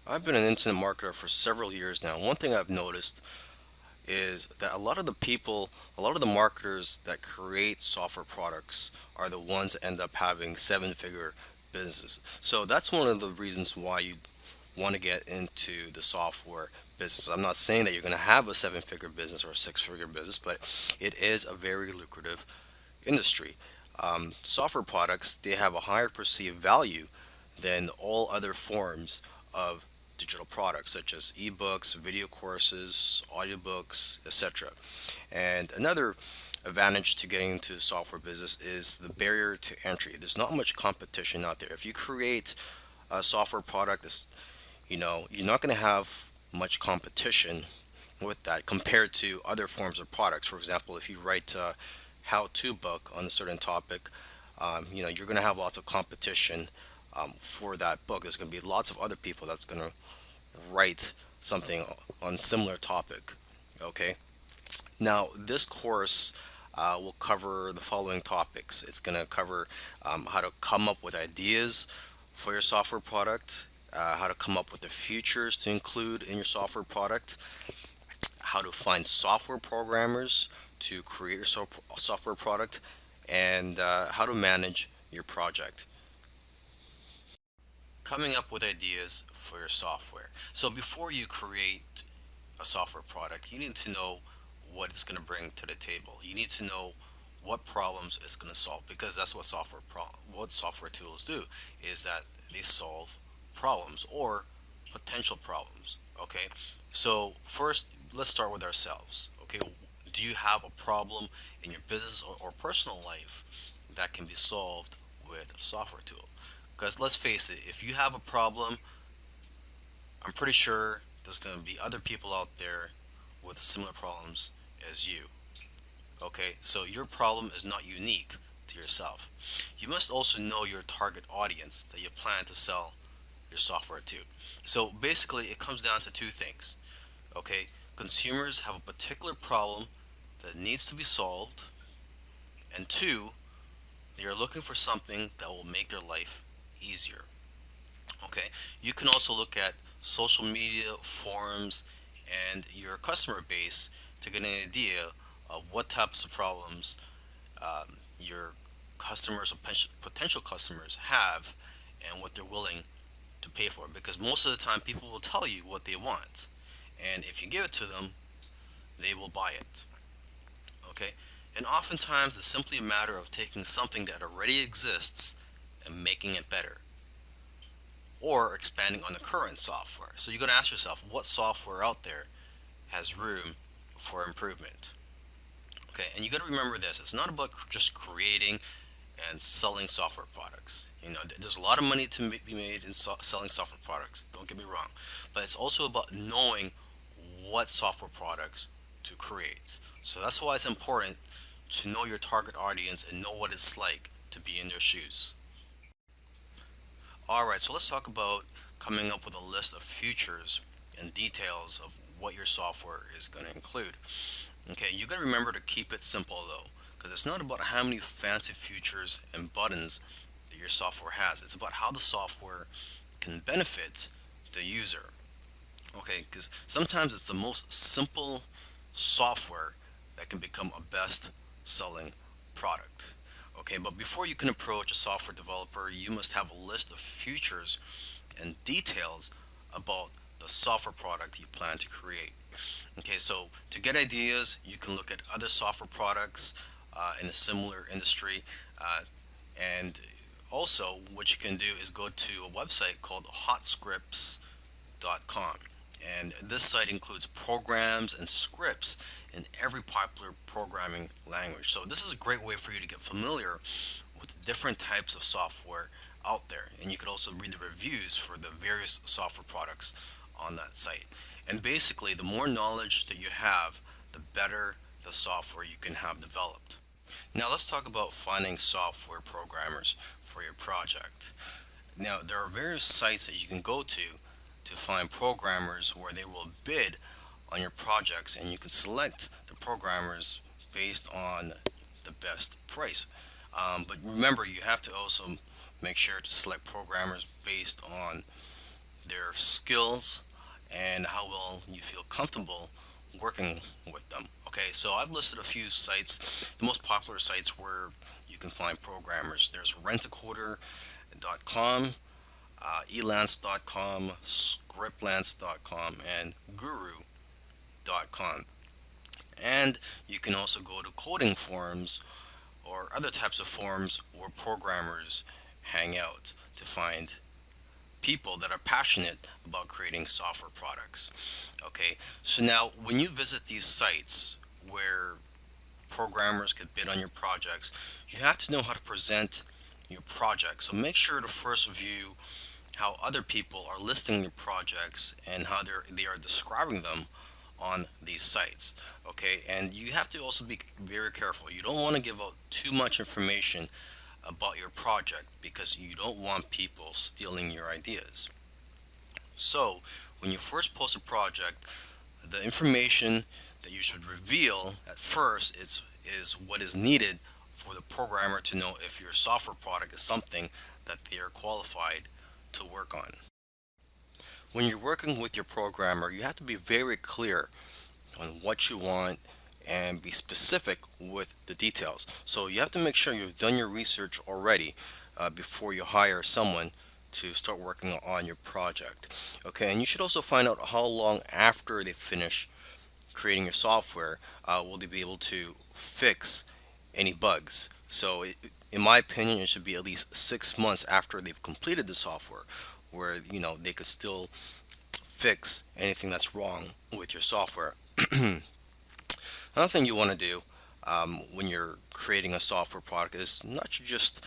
I've been an internet marketer for several years now. One thing I've noticed is that a lot of the marketers that create software products are the ones that end up having seven-figure businesses. So that's one of the reasons why you want to get into the software business. I'm not saying that you're going to have a seven-figure business or a six-figure business, but it is a very lucrative industry. Software products, they have a higher perceived value than all other forms of digital products such as ebooks, video courses, audiobooks, etc. And another advantage to getting into the software business is the barrier to entry. There's not much competition out there. If you create a software product that's, you're not going to have much competition with that compared to other forms of products. For example, if you write a how-to book on a certain topic, you're going to have lots of competition for that book. There's going to be lots of other people that's going to write something on similar topic. Okay. Now, this course will cover the following topics. It's going to cover how to come up with ideas for your software product, how to come up with the features to include in your software product, how to find software programmers to create your software product, and how to manage your project. Coming up with ideas for your software. So before you create a software product, you need to know what it's going to bring to the table. You need to know what problems it's going to solve, because that's what what software tools do, is that they solve problems or potential problems. Okay, so first let's start with ourselves. Okay, do you have a problem in your business or personal life that can be solved with a software tool? Because let's face it, if you have a problem, I'm pretty sure there's going to be other people out there with similar problems as you. Okay, so your problem is not unique to yourself. You must also know your target audience that you plan to sell your software to. So basically, it comes down to two things. Okay, consumers have a particular problem that needs to be solved, and two, they are looking for something that will make their life easier. Okay, you can also look at social media, forums, and your customer base to get an idea of what types of problems your customers or potential customers have and what they're willing to pay for. Because most of the time, people will tell you what they want, and if you give it to them, they will buy it. Okay, and oftentimes it's simply a matter of taking something that already exists and making it better, or expanding on the current software. So you got to ask yourself, what software out there has room for improvement? Okay, and you got to remember this: it's not about just creating and selling software products. There's a lot of money to be made in selling software products. Don't get me wrong, but it's also about knowing what software products to create. So that's why it's important to know your target audience and know what it's like to be in their shoes. All right, so let's talk about coming up with a list of features and details of what your software is going to include. Okay, you got to remember to keep it simple though, because it's not about how many fancy features and buttons that your software has. It's about how the software can benefit the user. Okay, because sometimes it's the most simple software that can become a best selling product. Okay, but before you can approach a software developer, you must have a list of features and details about the software product you plan to create. Okay, so to get ideas, you can look at other software products in a similar industry. And also, what you can do is go to a website called hotscripts.com. And this site includes programs and scripts in every popular programming language. So this is a great way for you to get familiar with the different types of software out there. And you could also read the reviews for the various software products on that site. And basically, the more knowledge that you have, the better the software you can have developed. Now let's talk about finding software programmers for your project. Now, there are various sites that you can go to find programmers where they will bid on your projects, and you can select the programmers based on the best price. But remember, you have to also make sure to select programmers based on their skills, and how well you feel comfortable working with them. Okay, so I've listed a few sites, the most popular sites where you can find programmers. There's rentacoder.com, elance.com, scriptlance.com, and guru.com. And you can also go to coding forums or other types of forums where programmers hang out to find people that are passionate about creating software products. Okay, so now when you visit these sites where programmers could bid on your projects, you have to know how to present your project. So make sure to first view how other people are listing your projects and how they are describing them on these sites. Okay, and you have to also be very careful. You don't want to give out too much information about your project because you don't want people stealing your ideas. So when you first post a project, the information that you should reveal at first is what is needed for the programmer to know if your software product is something that they are qualified to work on. When you're working with your programmer, you have to be very clear on what you want and be specific with the details. So you have to make sure you've done your research already before you hire someone to start working on your project. Okay, and you should also find out how long after they finish creating your software will they be able to fix any bugs. So, in my opinion, it should be at least 6 months after they've completed the software, where they could still fix anything that's wrong with your software. Another thing you want to do when you're creating a software product is not to just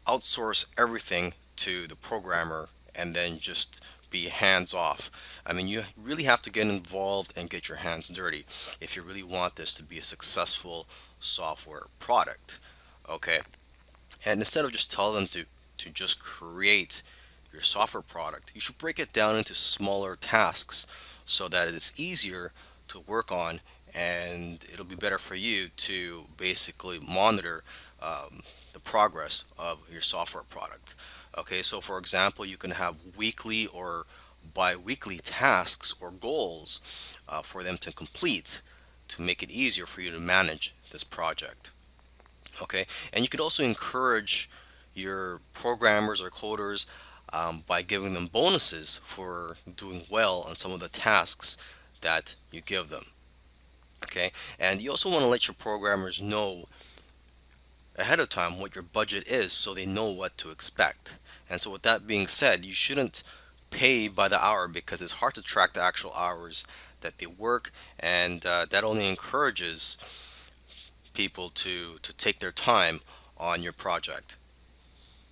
outsource everything to the programmer and then just be hands off. I mean, you really have to get involved and get your hands dirty if you really want this to be a successful software product. Okay, and instead of just telling them to just create your software product, you should break it down into smaller tasks so that it's easier to work on and it'll be better for you to basically monitor the progress of your software product. Okay, so for example, you can have weekly or bi-weekly tasks or goals for them to complete to make it easier for you to manage this project. Okay, and you could also encourage your programmers or coders by giving them bonuses for doing well on some of the tasks that you give them. Okay, and you also want to let your programmers know ahead of time what your budget is so they know what to expect. And so, with that being said, you shouldn't pay by the hour because it's hard to track the actual hours that they work, and that only encourages people to take their time on your project.